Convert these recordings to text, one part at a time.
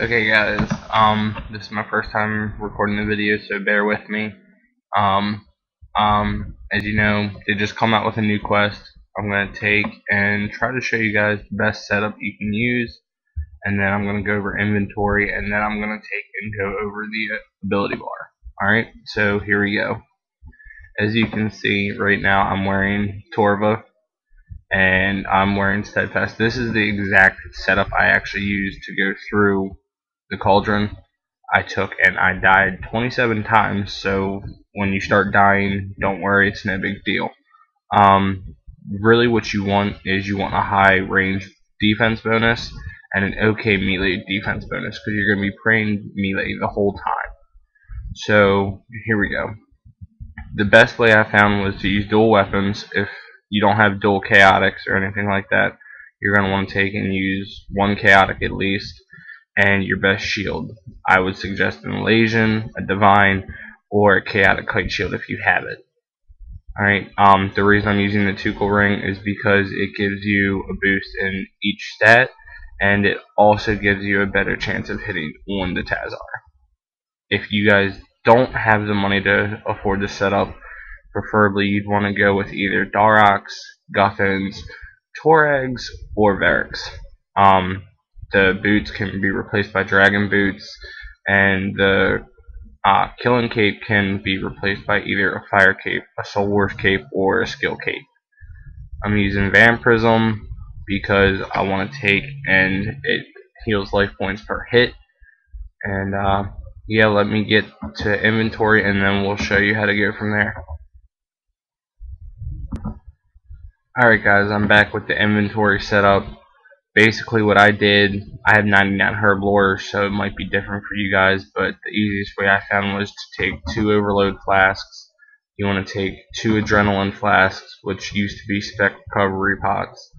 Okay guys, this is my first time recording the video, so bear with me. Um, as you know, they just come out with a new quest. I'm going to take and try to show you guys the best setup you can use, and then I'm going to go over inventory, and then I'm going to take and go over the ability bar. Alright, so here we go. As you can see, right now I'm wearing Torva, and I'm wearing Steadfast. This is the exact setup I actually used to go through the Cauldren. I took and I died 27 times, so when you start dying, don't worry, it's no big deal. Really what you want is you want a high range defense bonus and an okay melee defense bonus, because you're going to be praying melee the whole time. So here we go. The best way I found was to use dual weapons. If you don't have dual chaotics or anything like that, you're going to want to take and use one chaotic at least, and your best shield. I would suggest an Elation, a Divine, or a Chaotic Kite Shield if you have it. Alright, the reason I'm using the Tuchel Ring is because it gives you a boost in each stat, and it also gives you a better chance of hitting on the Tazar. If you guys don't have the money to afford the setup, preferably you'd want to go with either Daroks, Guthans, Torags, or Variks. The boots can be replaced by dragon boots, and the killing cape can be replaced by either a fire cape, a soul wars cape, or a skill cape. I'm using vampirism because I want to take and it heals life points per hit. And yeah, let me get to inventory and then we'll show you how to go from there. Alright guys, I'm back with the inventory setup. Basically what I did, I have 99 herb lore, so it might be different for you guys, but the easiest way I found was to take 2 overload flasks. You want to take 2 adrenaline flasks, which used to be spec recovery pots.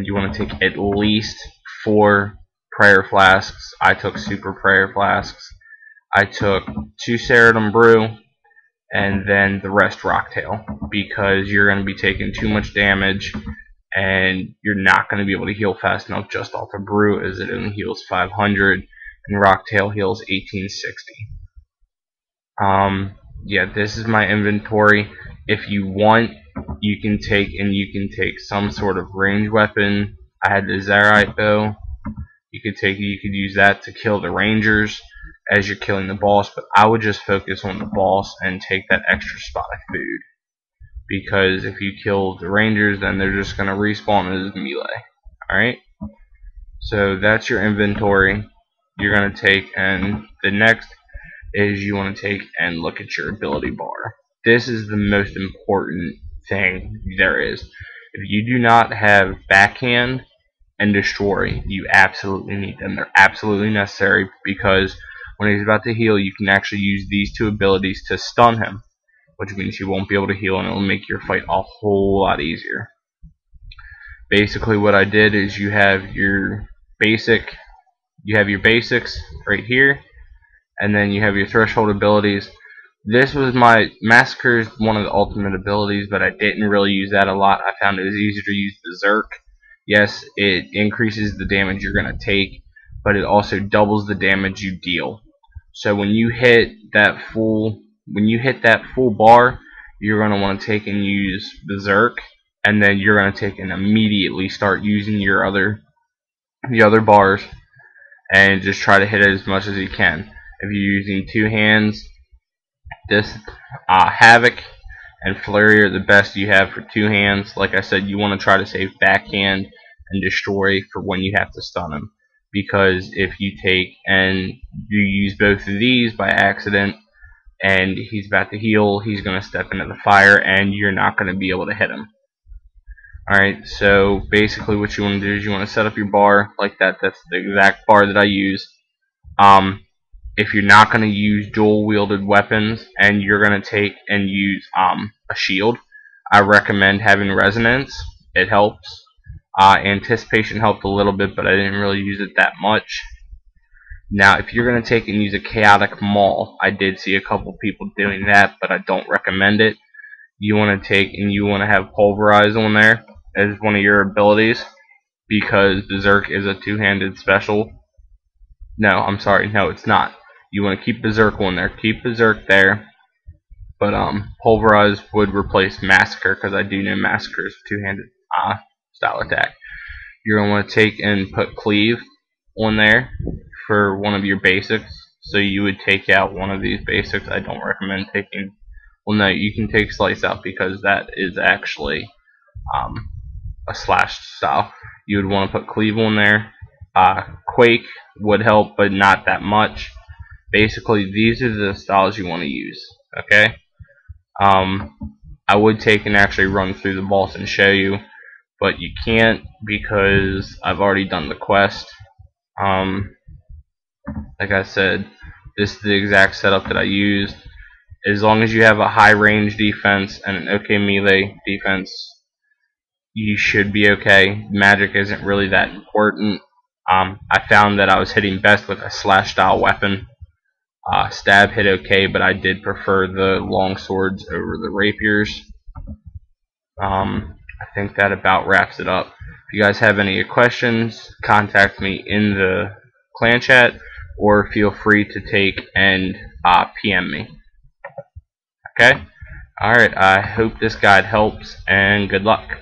You want to take at least 4 prayer flasks. I took super prayer flasks. I took 2 Ceratum brew, and then the rest rocktail, because you're going to be taking too much damage and you're not going to be able to heal fast enough just off a brew, as it only heals 500 and rocktail heals 1860. Yeah, this is my inventory. If you want, you can take some sort of range weapon. I had the Zarite bow. You could use that to kill the rangers as you're killing the boss, but I would just focus on the boss and take that extra spot of food, because if you kill the rangers, then they're just going to respawn as melee. Alright, so that's your inventory. You're going to take, and the next is you want to take and look at your ability bar. This is the most important thing there is. If you do not have backhand and destroy, you absolutely need them. They're absolutely necessary, because when he's about to heal, you can actually use these 2 abilities to stun him, which means you won't be able to heal, and it will make your fight a whole lot easier. Basically what I did is you have your basics right here, and then you have your threshold abilities. This was my Massacre is one of the ultimate abilities, but I didn't really use that a lot. I found it was easier to use Berserk. Yes, it increases the damage you're going to take, but it also doubles the damage you deal. So when you hit that full bar, you're going to want to take and use Berserk, and then you're going to take and immediately start using the other bars and just try to hit it as much as you can. If you're using 2 hands, this Havoc and Flurry are the best you have for 2 hands. Like I said, you want to try to save backhand and destroy for when you have to stun him, because if you take and you use both of these by accident and he's about to heal, he's going to step into the fire and you're not going to be able to hit him. Alright, so basically what you want to do is you want to set up your bar like that. That's the exact bar that I use. If you're not going to use dual wielded weapons and you're going to take and use a shield, I recommend having resonance. It helps. Anticipation helped a little bit, but I didn't really use it that much. Now, if you're going to take and use a chaotic maul, I did see a couple people doing that, but I don't recommend it. You want to take and you want to have pulverize on there as one of your abilities, because Berserk is a 2-handed special. No, I'm sorry. No, it's not. You want to keep Berserk in there. Keep Berserk there. But Pulverize would replace Massacre, because I do know Massacre is two-handed style attack. You're going to want to take and put Cleave on there for one of your basics. So you would take out one of these basics. I don't recommend taking... Well, no, you can take Slice out because that is actually a slashed style. You would want to put Cleave on there. Quake would help, but not that much. Basically, these are the styles you want to use. Okay. I would take and actually run through the boss and show you, but you can't because I've already done the quest. Like I said, this is the exact setup that I used. As long as you have a high range defense and an okay melee defense, you should be okay. Magic isn't really that important. I found that I was hitting best with a slash style weapon. Stab hit okay, but I did prefer the long swords over the rapiers. I think that about wraps it up. If you guys have any questions, contact me in the clan chat, or feel free to take and PM me. Okay? Alright, I hope this guide helps, and good luck.